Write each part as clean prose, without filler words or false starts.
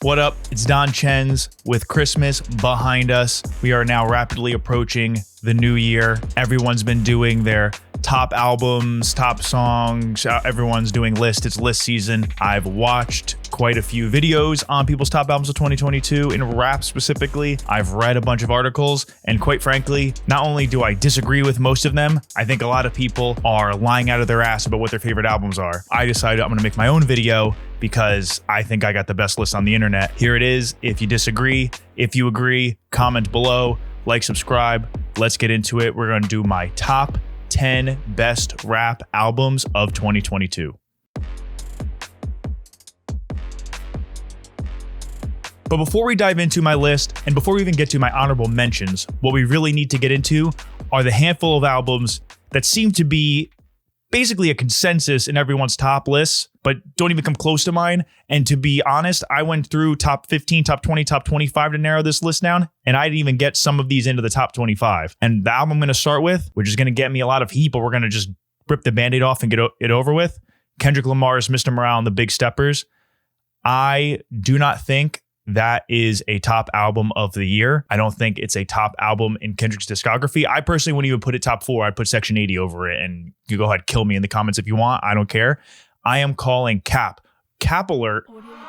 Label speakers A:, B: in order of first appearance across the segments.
A: What up? It's Don Chenz with Christmas behind us. We are now rapidly approaching the new year. Everyone's been doing their top albums, top songs. Everyone's doing lists. It's list season. I've watched quite a few videos on people's top albums of 2022 in rap specifically. I've read a bunch of articles, and quite frankly, not only do I disagree with most of them, I think a lot of people are lying out of their ass about what their favorite albums are. I decided I'm going to make my own video because I think I got the best list on the internet. Here it is. If you disagree, if you agree, comment below, like, subscribe. Let's get into it. We're going to do my top 10 best rap albums of 2022. But before we dive into my list, and before we even get to my honorable mentions, what we really need to get into are the handful of albums that seem to be basically a consensus in everyone's top lists, but don't even come close to mine. And to be honest, I went through top 15, top 20, top 25 to narrow this list down, and I didn't even get some of these into the top 25. And the album I'm going to start with, which is going to get me a lot of heat, but we're going to just rip the Band-Aid off and get it over with, Kendrick Lamar's Mr. Morale and the Big Steppers. I do not think that is a top album of the year. I don't think it's a top album in Kendrick's discography. I personally wouldn't even put it top 4. I'd put Section 80 over it, and you go ahead, kill me in the comments if you want. I don't care. I am calling cap alert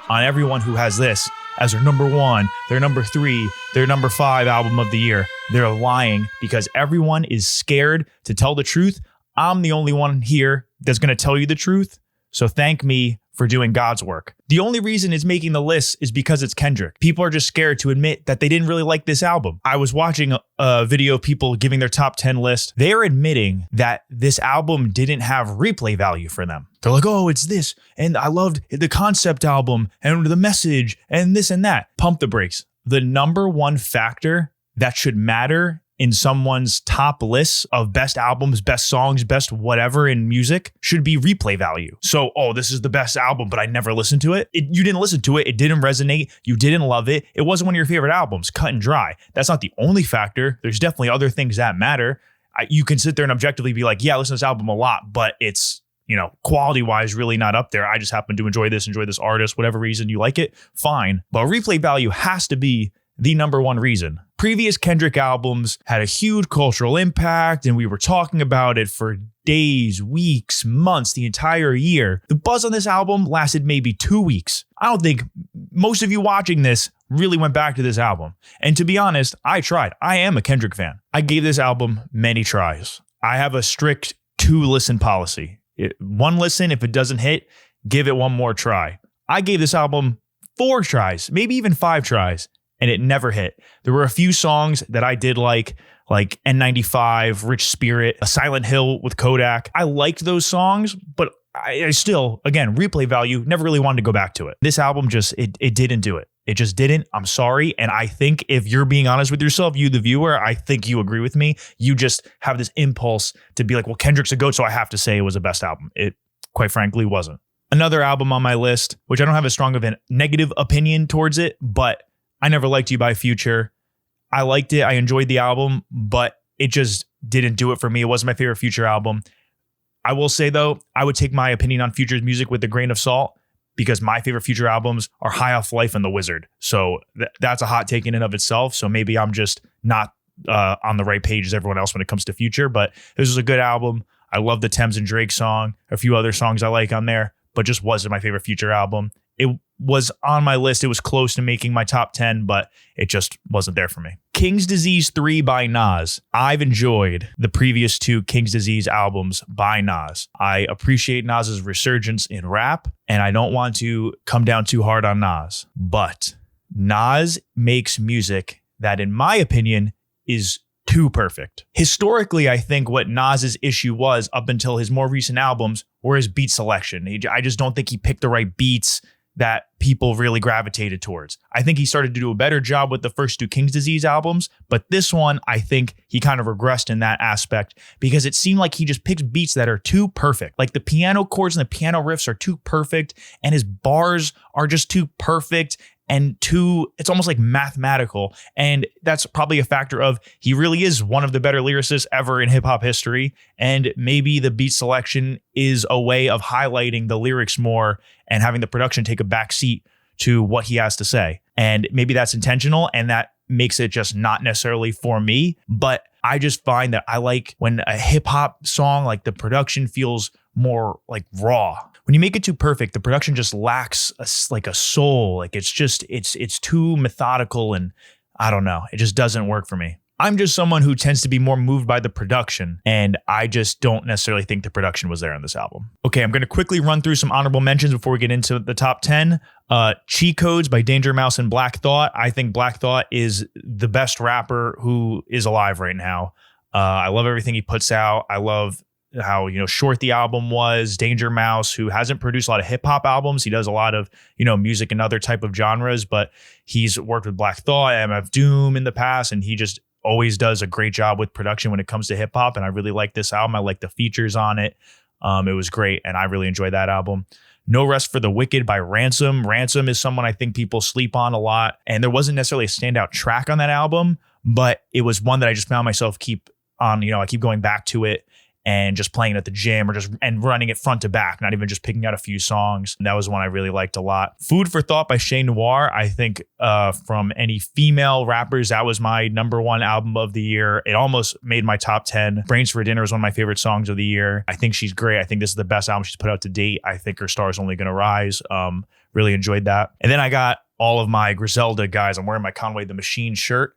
A: on everyone who has this as their number 1, their number 3, their number 5 album of the year. They're lying because everyone is scared to tell the truth. I'm the only one here that's going to tell you the truth. So thank me for doing God's work. The only reason it's making the list is because it's Kendrick. People are just scared to admit that they didn't really like this album. I was watching a video of people giving their top 10 list. They are admitting that this album didn't have replay value for them. They're like, oh, it's this, and I loved the concept album and the message and this and that. Pump the brakes. The number one factor that should matter in someone's top lists of best albums, best songs, best whatever in music should be replay value. So, oh, this is the best album, but I never listened to it. You didn't listen to it. It didn't resonate. You didn't love it. It wasn't one of your favorite albums, cut and dry. That's not the only factor. There's definitely other things that matter. You can sit there and objectively be like, yeah, I listen to this album a lot, but it's, quality wise, really not up there. I just happen to enjoy this artist, whatever reason you like it, fine. But replay value has to be the number one reason. Previous Kendrick albums had a huge cultural impact, and we were talking about it for days, weeks, months, the entire year. The buzz on this album lasted maybe 2 weeks. I don't think most of you watching this really went back to this album. And to be honest, I tried. I am a Kendrick fan. I gave this album many tries. I have a strict 2-listen policy. 1 listen, if it doesn't hit, give it 1 more try. I gave this album 4 tries, maybe even 5 tries. And it never hit. There were a few songs that I did like N95, Rich Spirit, A Silent Hill with Kodak. I liked those songs, but I still, again, replay value, never really wanted to go back to it. This album it didn't do it. It just didn't. I'm sorry. And I think if you're being honest with yourself, you, the viewer, I think you agree with me. You just have this impulse to be like, well, Kendrick's a GOAT, so I have to say it was the best album. It, quite frankly, wasn't. Another album on my list, which I don't have as strong of a negative opinion towards it, but I Never Liked You by Future. I liked it. I enjoyed the album, but it just didn't do it for me. It wasn't my favorite Future album. I will say, though, I would take my opinion on Future's music with a grain of salt because my favorite Future albums are High Off Life and The Wizard. So that's a hot take in and of itself. So maybe I'm just not on the right page as everyone else when it comes to Future, but this was a good album. I love the Thames and Drake song, a few other songs I like on there, but just wasn't my favorite Future album. It was on my list. It was close to making my top 10, but it just wasn't there for me. King's Disease 3 by Nas. I've enjoyed the previous 2 King's Disease albums by Nas. I appreciate Nas's resurgence in rap, and I don't want to come down too hard on Nas, but Nas makes music that, in my opinion, is too perfect. Historically, I think what Nas's issue was up until his more recent albums were his beat selection. I just don't think he picked the right beats that people really gravitated towards. I think he started to do a better job with the first 2 King's Disease albums, but this one, I think he kind of regressed in that aspect because it seemed like he just picks beats that are too perfect. Like the piano chords and the piano riffs are too perfect, and his bars are just too perfect and it's almost like mathematical. And that's probably a factor of he really is one of the better lyricists ever in hip hop history. And maybe the beat selection is a way of highlighting the lyrics more and having the production take a back seat to what he has to say. And maybe that's intentional and that makes it just not necessarily for me. But I just find that I like when a hip hop song, like the production feels more like raw. When you make it too perfect, the production just lacks a soul. Like it's too methodical and I don't know. It just doesn't work for me. I'm just someone who tends to be more moved by the production, and I just don't necessarily think the production was there on this album. Okay, I'm going to quickly run through some honorable mentions before we get into the top 10. Cheat Codes by Danger Mouse and Black Thought. I think Black Thought is the best rapper who is alive right now. I love everything he puts out. I love how, short the album was. Danger Mouse, who hasn't produced a lot of hip hop albums. He does a lot of, music and other type of genres, but he's worked with Black Thought, MF Doom in the past, and he just always does a great job with production when it comes to hip hop. And I really like this album. I like the features on it. It was great. And I really enjoyed that album. No Rest for the Wicked by Ransom. Ransom is someone I think people sleep on a lot. And there wasn't necessarily a standout track on that album, but it was one that I just found myself keep going back to it and just playing it at the gym and running it front to back, not even just picking out a few songs. And that was one I really liked a lot. Food for Thought by Shay Noir. I think from any female rappers, that was my number one album of the year. It almost made my top 10. Brains for Dinner is one of my favorite songs of the year. I think she's great. I think this is the best album she's put out to date. I think her star is only going to rise. Really enjoyed that. And then I got all of my Griselda guys. I'm wearing my Conway the Machine shirt.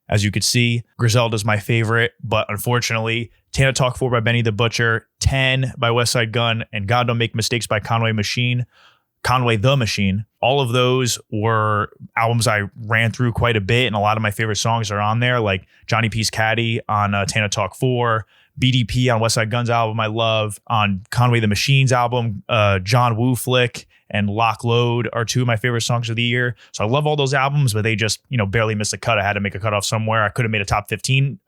A: As you could see, Griselda's my favorite, but unfortunately, Tana Talk 4 by Benny the Butcher, 10 by Westside Gunn, and God Don't Make Mistakes by Conway the Machine. All of those were albums I ran through quite a bit, and a lot of my favorite songs are on there, like Johnny P's Caddy on Tana Talk 4, BDP on Westside Gunn's album I love, on Conway the Machine's album, John Woo Flick and Lock Load are two of my favorite songs of the year. So I love all those albums, but they just, barely missed a cut. I had to make a cutoff somewhere. I could have made a top 15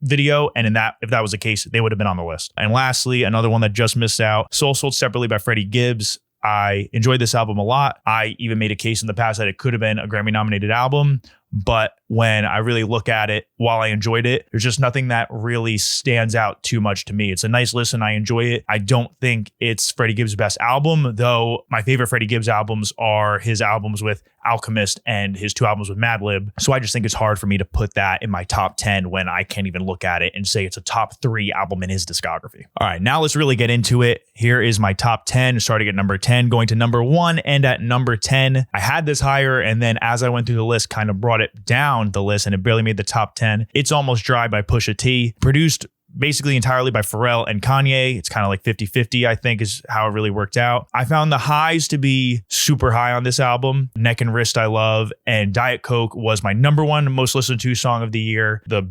A: video, and if that was the case, they would have been on the list. And lastly, another one that just missed out, Soul Sold Separately by Freddie Gibbs. I enjoyed this album a lot. I even made a case in the past that it could have been a Grammy nominated album, but when I really look at it, while I enjoyed it, there's just nothing that really stands out too much to me. It's a nice listen. I enjoy it. I don't think it's Freddie Gibbs' best album, though my favorite Freddie Gibbs albums are his albums with Alchemist and his two albums with Madlib. So I just think it's hard for me to put that in my top 10 when I can't even look at it and say it's a top 3 album in his discography. All right, now let's really get into it. Here is my top 10, starting at number 10, going to number 1, and at number 10, I had this higher, and then as I went through the list, kind of brought it down the list, and it barely made the top 10. It's Almost Dry by Pusha T, produced basically entirely by Pharrell and Kanye. It's kind of like 50-50, I think, is how it really worked out. I found the highs to be super high on this album. Neck and Wrist I love, and Diet Coke was my number 1 most listened to song of the year. The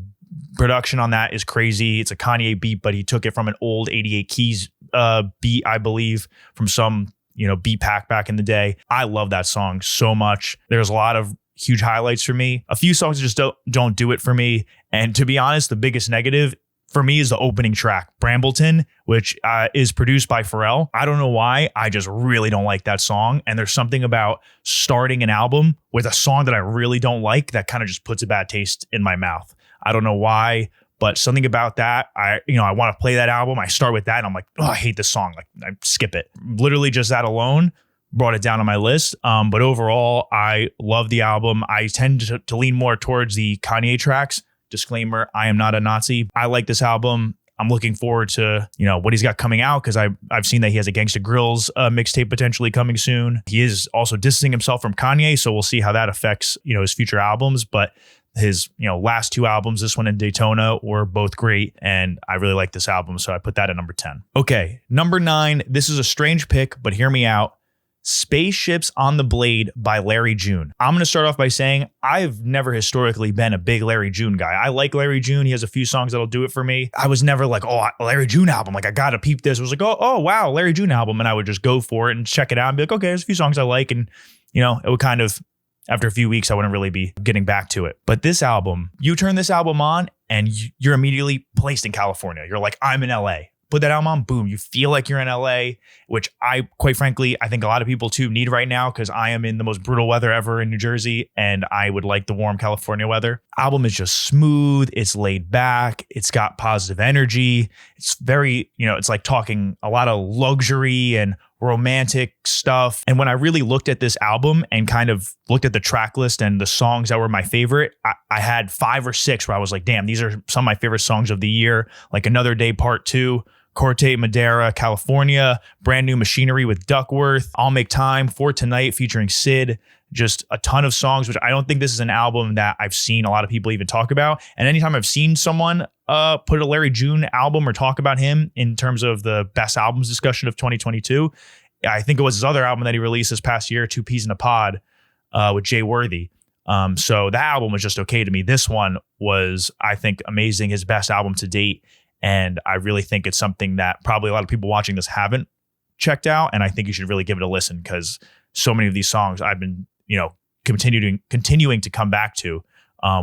A: production on that is crazy. It's a Kanye beat, but he took it from an old 88 Keys beat, I believe, from some beat pack back in the day. I love that song so much. There's a lot of huge highlights for me. A few songs just don't do it for me. And to be honest, the biggest negative for me is the opening track, Brambleton, which is produced by Pharrell. I don't know why. I just really don't like that song. And there's something about starting an album with a song that I really don't like that kind of just puts a bad taste in my mouth. I don't know why, but something about that. I want to play that album. I start with that and I'm like, oh, I hate this song. Like I skip it. Literally just that alone brought it down on my list. But overall, I love the album. I tend to lean more towards the Kanye tracks. Disclaimer, I am not a Nazi. I like this album. I'm looking forward to, what he's got coming out because I've seen that he has a Gangsta Grillz mixtape potentially coming soon. He is also distancing himself from Kanye, so we'll see how that affects, his future albums. But his, last 2 albums, this one and Daytona, were both great, and I really like this album, so I put that at number 10. Okay, number 9. This is a strange pick, but hear me out. Spaceships on the Blade by Larry June. I'm going to start off by saying I've never historically been a big Larry June guy. I like Larry June. He has a few songs that'll do it for me. I was never like, oh, Larry June album. Like, I got to peep this. It was like, oh, wow, Larry June album. And I would just go for it and check it out and be like, okay, there's a few songs I like. And, it would kind of, after a few weeks, I wouldn't really be getting back to it. But this album, you turn this album on and you're immediately placed in California. You're like, I'm in LA. Put that album on, boom, you feel like you're in LA, which I, quite frankly, I think a lot of people too need right now because I am in the most brutal weather ever in New Jersey and I would like the warm California weather. album is just smooth. It's laid back. It's got positive energy. It's very, it's like talking a lot of luxury and romantic stuff. And when I really looked at this album and kind of looked at the track list and the songs that were my favorite, I had 5 or 6 where I was like, damn, these are some of my favorite songs of the year. Like Another Day Part 2, Corte Madera, California, Brand New Machinery with Duckworth, I'll Make Time, For Tonight featuring Sid. Just a ton of songs, which I don't think this is an album that I've seen a lot of people even talk about. And anytime I've seen someone put a Larry June album or talk about him in terms of the best albums discussion of 2022, I think it was his other album that he released this past year, Two Peas in a Pod, with Jay Worthy. So that album was just okay to me. This one was, I think, amazing, his best album to date. And I really think it's something that probably a lot of people watching this haven't checked out. And I think you should really give it a listen because so many of these songs I've been, continuing to come back to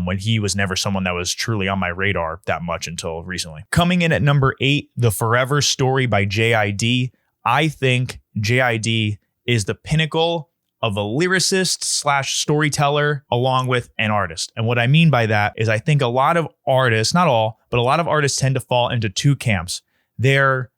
A: when he was never someone that was truly on my radar that much until recently. Coming in at number 8, The Forever Story by JID. I think JID is the pinnacle of a lyricist / storyteller along with an artist. And what I mean by that is I think a lot of artists, not all, but a lot of artists tend to fall into 2 camps. They're,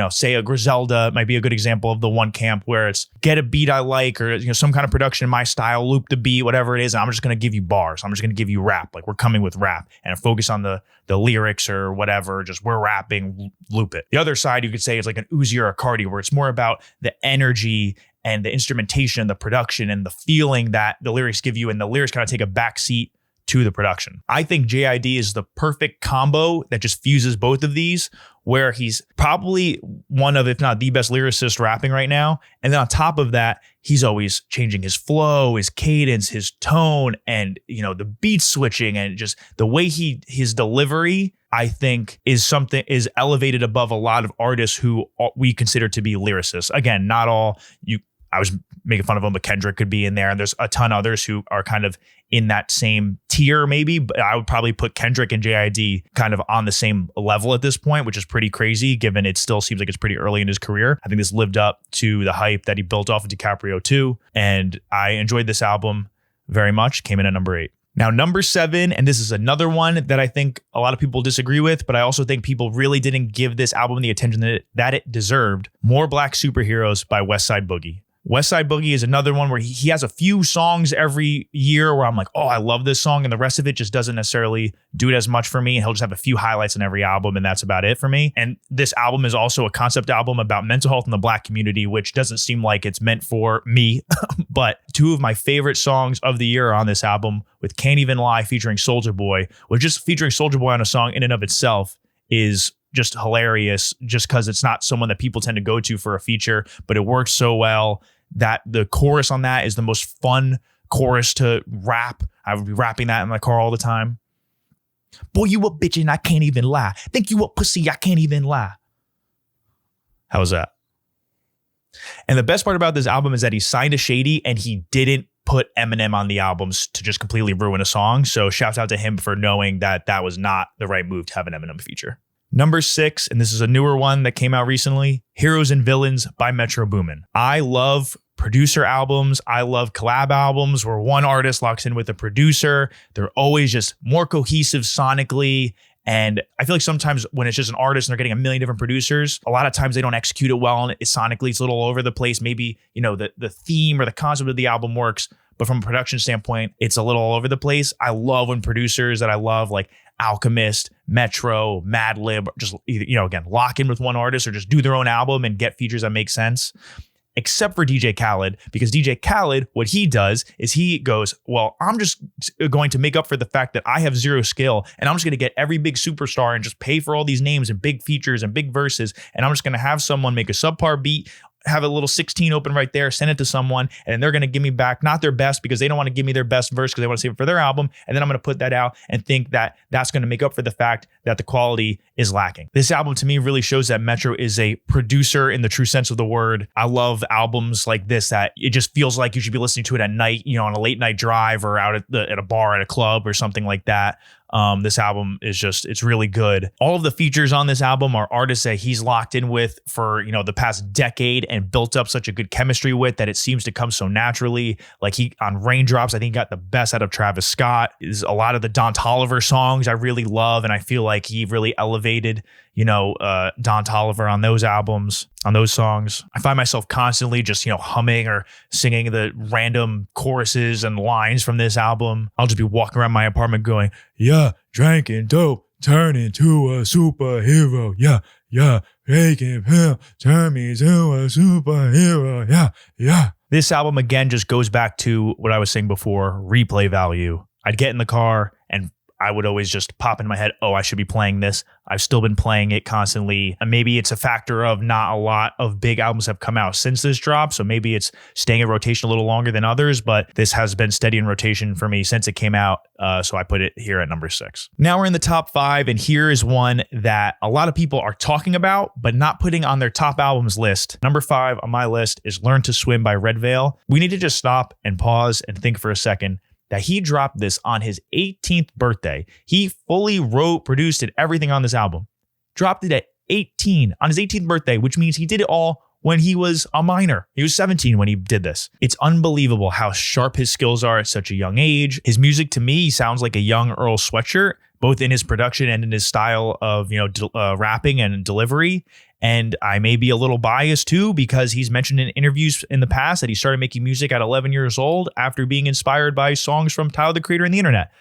A: say a Griselda might be a good example of the one camp where it's get a beat I like or some kind of production in my style, loop the beat, whatever it is. And I'm just going to give you bars. I'm just going to give you rap. Like we're coming with rap and focus on the lyrics or whatever. Just we're rapping, loop it. The other side you could say is like an Uzi or a Cardi where it's more about the energy and the instrumentation, the production and the feeling that the lyrics give you. And the lyrics kind of take a backseat to the production. I think JID is the perfect combo that just fuses both of these, where he's probably one of, if not the best lyricist rapping right now. And then on top of that, he's always changing his flow, his cadence, his tone, and the beat switching and just the way his delivery, I think is elevated above a lot of artists who we consider to be lyricists. Again, not all. I was making fun of him, but Kendrick could be in there. And there's a ton of others who are kind of in that same tier maybe, but I would probably put Kendrick and JID kind of on the same level at this point, which is pretty crazy given it still seems like it's pretty early in his career. I think this lived up to the hype that he built off of DiCaprio 2. And I enjoyed this album very much. Came in at number 8. Now, number 7, and this is another one that I think a lot of people disagree with, but I also think people really didn't give this album the attention that it deserved. More Black Superheroes by Westside Boogie. Westside Boogie is another one where he has a few songs every year where I'm like, oh, I love this song. And the rest of it just doesn't necessarily do it as much for me. And he'll just have a few highlights in every album. And that's about it for me. And this album is also a concept album about mental health in the Black community, which doesn't seem like it's meant for me. But 2 of my favorite songs of the year are on this album with Can't Even Lie featuring Soulja Boy, which just featuring Soulja Boy on a song in and of itself is just hilarious just because it's not someone that people tend to go to for a feature, but it works so well that the chorus on that is the most fun chorus to rap. I would be rapping that in my car all the time. Boy, you a bitch and I can't even lie. Think you a pussy, I can't even lie. How was that? And the best part about this album is that he signed to Shady and he didn't put Eminem on the albums to just completely ruin a song. So shouts out to him for knowing that that was not the right move to have an Eminem feature. Number 6, and this is a newer one that came out recently, Heroes and Villains by Metro Boomin. I love producer albums. I love collab albums where one artist locks in with a producer. They're always just more cohesive sonically. And I feel like sometimes when it's just an artist and they're getting a million different producers, a lot of times they don't execute it well. And sonically, it's a little all over the place. Maybe, the theme or the concept of the album works, but from a production standpoint, it's a little all over the place. I love when producers that I love, like Alchemist, Metro, Madlib, just, again, lock in with one artist or just do their own album and get features that make sense. Except for DJ Khaled, because DJ Khaled, what he does is he goes, well, I'm just going to make up for the fact that I have zero skill and I'm just going to get every big superstar and just pay for all these names and big features and big verses. And I'm just going to have someone make a subpar beat, have a little 16 open right there, send it to someone, and they're going to give me back not their best because they don't want to give me their best verse because they want to save it for their album. And then I'm going to put that out and think that that's going to make up for the fact that the quality is lacking. This album to me really shows that Metro is a producer in the true sense of the word. I love albums like this that it just feels like you should be listening to it at night, on a late night drive or out at a bar at a club or something like that. This album is just, it's really good. All of the features on this album are artists that he's locked in with for, the past decade and built up such a good chemistry with that it seems to come so naturally. Like he on Raindrops, I think got the best out of Travis Scott. Is a lot of the Don Toliver songs I really love, and I feel like he really elevated, Don Toliver on those albums, on those songs. I find myself constantly just, humming or singing the random choruses and lines from this album. I'll just be walking around my apartment going, yeah, drinking dope, turn into a superhero. Yeah, taking pill, turn me to a superhero. Yeah. This album, again, just goes back to what I was saying before, replay value. I'd get in the car and I would always just pop in my head, oh, I should be playing this. I've still been playing it constantly. And maybe it's a factor of not a lot of big albums have come out since this drop. So maybe it's staying in rotation a little longer than others, but this has been steady in rotation for me since it came out. So I put it here at number 6. Now we're in the top 5. And here is one that a lot of people are talking about, but not putting on their top albums list. Number 5 on my list is Learn to Swim by Red Veil. We need to just stop and pause and think for a second that he dropped this on his 18th birthday. He fully wrote, produced, and everything on this album. Dropped it at 18 on his 18th birthday, which means he did it all when he was a minor. He was 17 when he did this. It's unbelievable how sharp his skills are at such a young age. His music to me sounds like a young Earl Sweatshirt, both in his production and in his style of, rapping and delivery. And I may be a little biased too, because he's mentioned in interviews in the past that he started making music at 11 years old after being inspired by songs from Tyler, the Creator, and the Internet.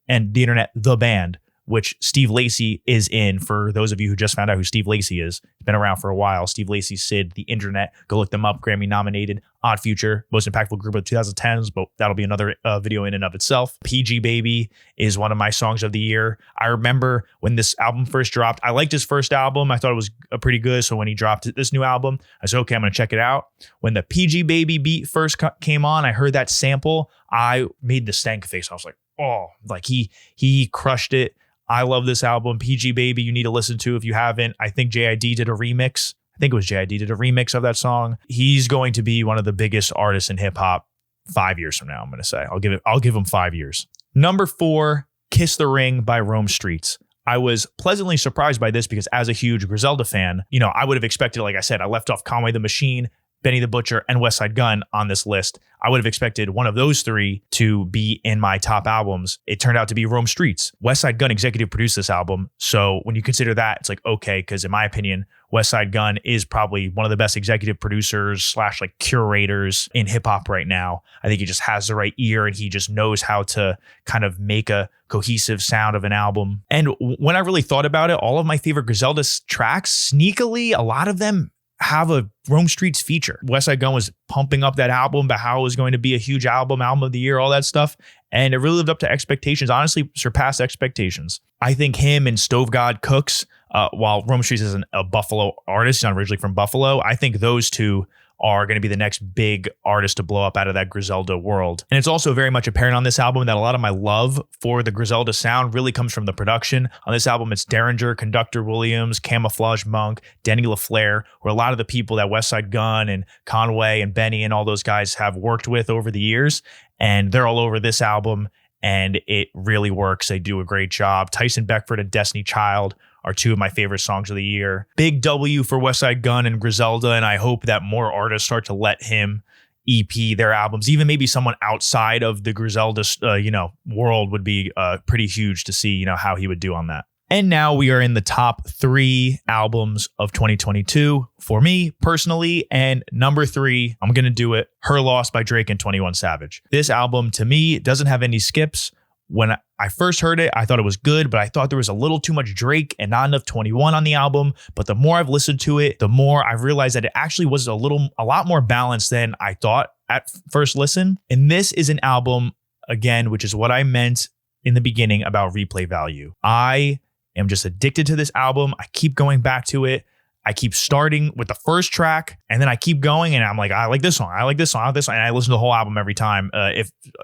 A: And the Internet, the band, which Steve Lacy is in. For those of you who just found out who Steve Lacy is, he's been around for a while. Steve Lacy, Sid, The Internet, go look them up. Grammy nominated, Odd Future, most impactful group of the 2010s, but that'll be another video in and of itself. PG Baby is one of my songs of the year. I remember when this album first dropped, I liked his first album. I thought it was pretty good. So when he dropped this new album, I said, okay, I'm going to check it out. When the PG Baby beat first came on, I heard that sample. I made the stank face. I was like, oh, like he crushed it. I love this album. PG Baby, you need to listen to if you haven't. I think JID did a remix. I think it was JID did a remix of that song. He's going to be one of the biggest artists in hip hop 5 years from now, I'm going to say. I'll give him 5 years. Number 4, Kiss the Ring by Rome Streetz. I was pleasantly surprised by this because as a huge Griselda fan, I would have expected, like I said, I left off Conway the Machine, Benny the Butcher, and Westside Gunn on this list. I would have expected one of those 3 to be in my top albums. It turned out to be Rome Streetz. Westside Gunn executive produced this album. So when you consider that, it's like, okay, because in my opinion, Westside Gunn is probably one of the best executive producers / curators in hip hop right now. I think he just has the right ear and he just knows how to kind of make a cohesive sound of an album. And when I really thought about it, all of my favorite Griselda tracks, sneakily, a lot of them have a Rome Streetz feature. Westside Gunn was pumping up that album about how it was going to be a huge album of the year, all that stuff. And it really lived up to expectations, honestly surpassed expectations. I think him and Stove God Cooks, while Rome Streetz is a Buffalo artist, not originally from Buffalo, I think those two are going to be the next big artist to blow up out of that Griselda world. And it's also very much apparent on this album that a lot of my love for the Griselda sound really comes from the production. On this album, it's Derringer, Conductor Williams, Camouflage Monk, Denny LaFleur, who are a lot of the people that Westside Gunn and Conway and Benny and all those guys have worked with over the years. And they're all over this album, and it really works. They do a great job. Tyson Beckford and Destiny Child are 2 of my favorite songs of the year. Big W for Westside Gunn and Griselda, and I hope that more artists start to let him EP their albums. Even maybe someone outside of the Griselda, world would be pretty huge to see, how he would do on that. And now we are in the top 3 albums of 2022 for me personally. And number 3, I'm going to do it, Her Loss by Drake and 21 Savage. This album to me doesn't have any skips. When I first heard it, I thought it was good, but I thought there was a little too much Drake and not enough 21 on the album. But the more I've listened to it, the more I've realized that it actually was a lot more balanced than I thought at first listen. And this is an album, again, which is what I meant in the beginning about replay value. I am just addicted to this album. I keep going back to it. I keep starting with the first track and then I keep going and I'm like, I like this song. I like this song. I like this song. And I listen to the whole album every time,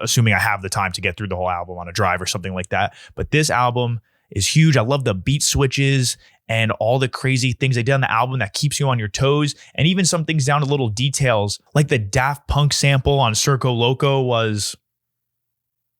A: assuming I have the time to get through the whole album on a drive or something like that. But this album is huge. I love the beat switches and all the crazy things they did on the album that keeps you on your toes. And even some things down to little details, like the Daft Punk sample on Circo Loco was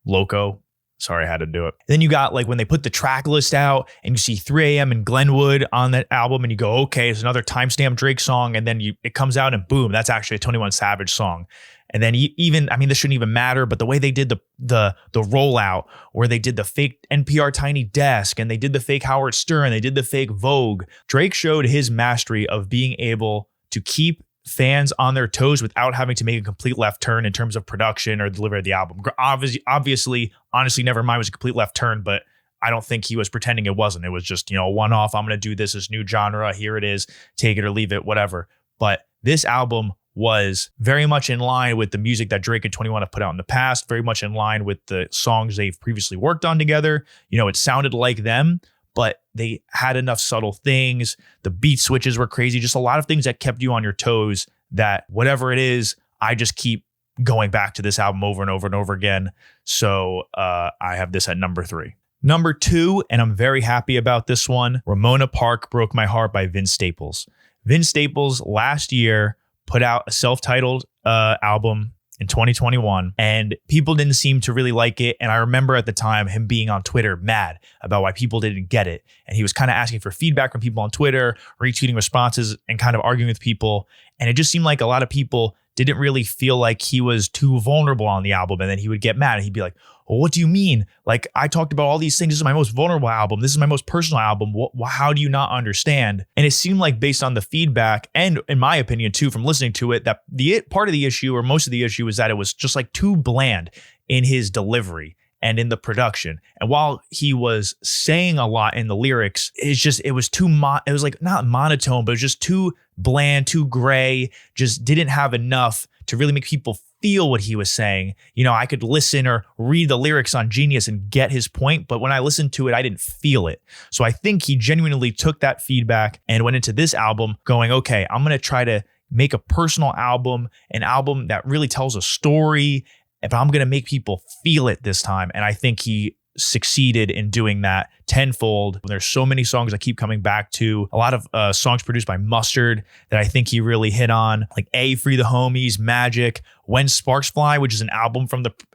A: Loco. Sorry, I had to do it. Then you got like when they put the track list out and you see 3 a.m. in Glenwood on that album and you go, okay, it's another timestamp Drake song. And then it comes out and boom, that's actually a 21 Savage song. And then even, I mean, this shouldn't even matter, but the way they did the rollout, where they did the fake NPR Tiny Desk and they did the fake Howard Stern, they did the fake Vogue. Drake showed his mastery of being able to keep fans on their toes without having to make a complete left turn in terms of production or delivery of the album. Obviously, honestly, Nevermind was a complete left turn, but I don't think he was pretending it wasn't. It was just, a one-off. I'm going to do this new genre. Here it is. Take it or leave it, whatever. But this album was very much in line with the music that Drake and 21 have put out in the past, very much in line with the songs they've previously worked on together. It sounded like them, but they had enough subtle things. The beat switches were crazy. Just a lot of things that kept you on your toes that whatever it is, I just keep going back to this album over and over and over again. So I have this at number 3. Number 2, and I'm very happy about this one, Ramona Park Broke My Heart by Vince Staples. Vince Staples last year put out a self-titled album in 2021, and people didn't seem to really like it. And I remember at the time him being on Twitter mad about why people didn't get it. And he was kind of asking for feedback from people on Twitter, retweeting responses and kind of arguing with people. And it just seemed like a lot of people didn't really feel like he was too vulnerable on the album. And then he would get mad and he'd be like, well, what do you mean? Like, I talked about all these things. This is my most vulnerable album. This is my most personal album. How do you not understand? And it seemed like based on the feedback and in my opinion too, from listening to it, that part of the issue or most of the issue is that it was just like too bland in his delivery and in the production. And while he was saying a lot in the lyrics, it was too, it was like not monotone, but it was just too bland, too gray, just didn't have enough to really make people feel what he was saying. I could listen or read the lyrics on Genius and get his point, but when I listened to it, I didn't feel it. So I think he genuinely took that feedback and went into this album going, okay, I'm going to try to make a personal album, an album that really tells a story, but I'm going to make people feel it this time. And I think he succeeded in doing that tenfold. There's so many songs I keep coming back to. A lot of songs produced by Mustard that I think he really hit on, like Free the Homies, Magic, When Sparks Fly, which is an album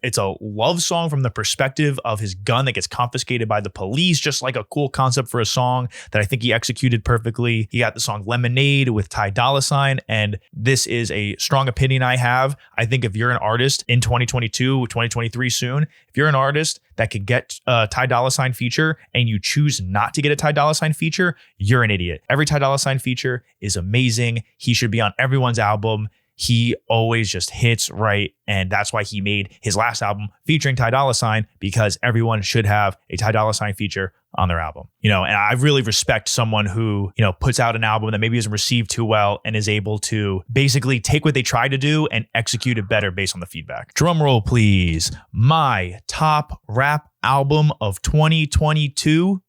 A: it's a love song from the perspective of his gun that gets confiscated by the police. Just like a cool concept for a song that I think he executed perfectly. He got the song Lemonade with Ty Dolla $ign. And this is a strong opinion I have. I think if you're an artist in 2022, 2023 soon, if you're an artist that could get a Ty Dolla $ign feature and you choose not to get a Ty Dolla $ign feature, you're an idiot. Every Ty Dolla $ign feature is amazing. He should be on everyone's album. He always just hits right. And that's why he made his last album featuring Ty Dolla $ign, because everyone should have a Ty Dolla $ign feature on their album. And I really respect someone who, puts out an album that maybe isn't received too well and is able to basically take what they tried to do and execute it better based on the feedback. Drum roll, please. My top rap album of 2022,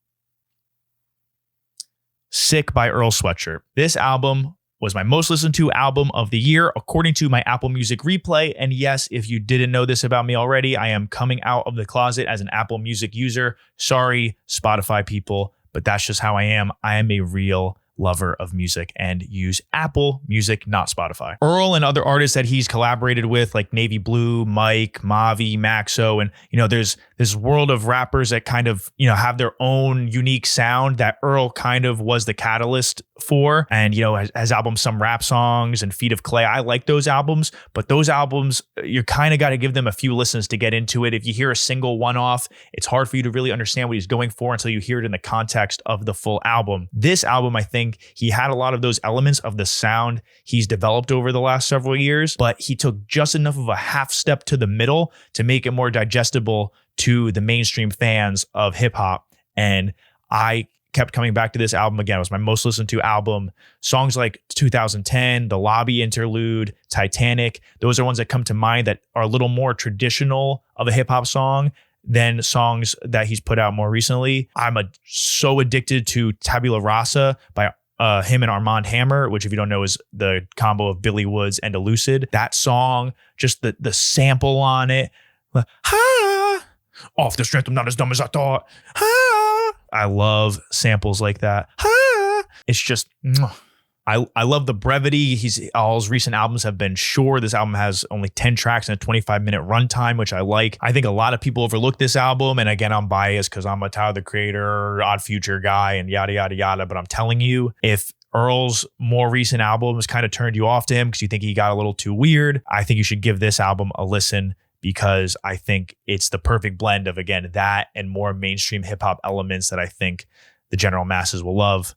A: Sick by Earl Sweatshirt. This album was my most listened to album of the year, according to my Apple Music replay. And yes, if you didn't know this about me already, I am coming out of the closet as an Apple Music user. Sorry, Spotify people, but that's just how I am. I am a real lover of music and use Apple Music, not Spotify. Earl and other artists that he's collaborated with, like Navy Blue, Mike, Mavi, Maxo, and there's this world of rappers that kind of have their own unique sound that Earl kind of was the catalyst for. And his album Some Rap Songs and Feet of Clay, I like those albums, but those albums, you kind of got to give them a few listens to get into it. If you hear a single one-off, it's hard for you to really understand what he's going for until you hear it in the context of the full album. This album, I think he had a lot of those elements of the sound he's developed over the last several years, but he took just enough of a half step to the middle to make it more digestible to the mainstream fans of hip hop. And I kept coming back to this album again. It was my most listened to album. Songs like 2010, The Lobby Interlude, Titanic, those are ones that come to mind that are a little more traditional of a hip hop song than songs that he's put out more recently. I'm so addicted to Tabula Rasa by him and Armand Hammer, which if you don't know is the combo of Billy Woods and Elucid. That song, just the sample on it. Off the strength, I'm not as dumb as I thought. I love samples like that. It's just, I love the brevity. All his recent albums have been short. This album has only 10 tracks and a 25-minute runtime, which I like. I think a lot of people overlook this album. And again, I'm biased because I'm a Tyler, the Creator, Odd Future guy and yada, yada, yada. But I'm telling you, if Earl's more recent albums kind of turned you off to him because you think he got a little too weird, I think you should give this album a listen, because I think it's the perfect blend of, again, that and more mainstream hip hop elements that I think the general masses will love.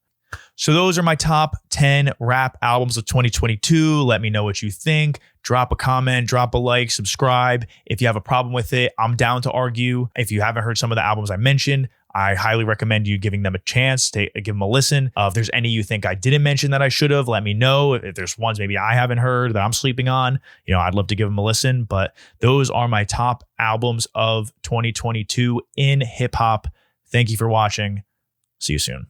A: So those are my top 10 rap albums of 2022. Let me know what you think. Drop a comment, drop a like, subscribe. If you have a problem with it, I'm down to argue. If you haven't heard some of the albums I mentioned, I highly recommend you giving them a chance to give them a listen. If there's any you think I didn't mention that I should have, let me know. If there's ones maybe I haven't heard that I'm sleeping on, I'd love to give them a listen. But those are my top albums of 2022 in hip hop. Thank you for watching. See you soon.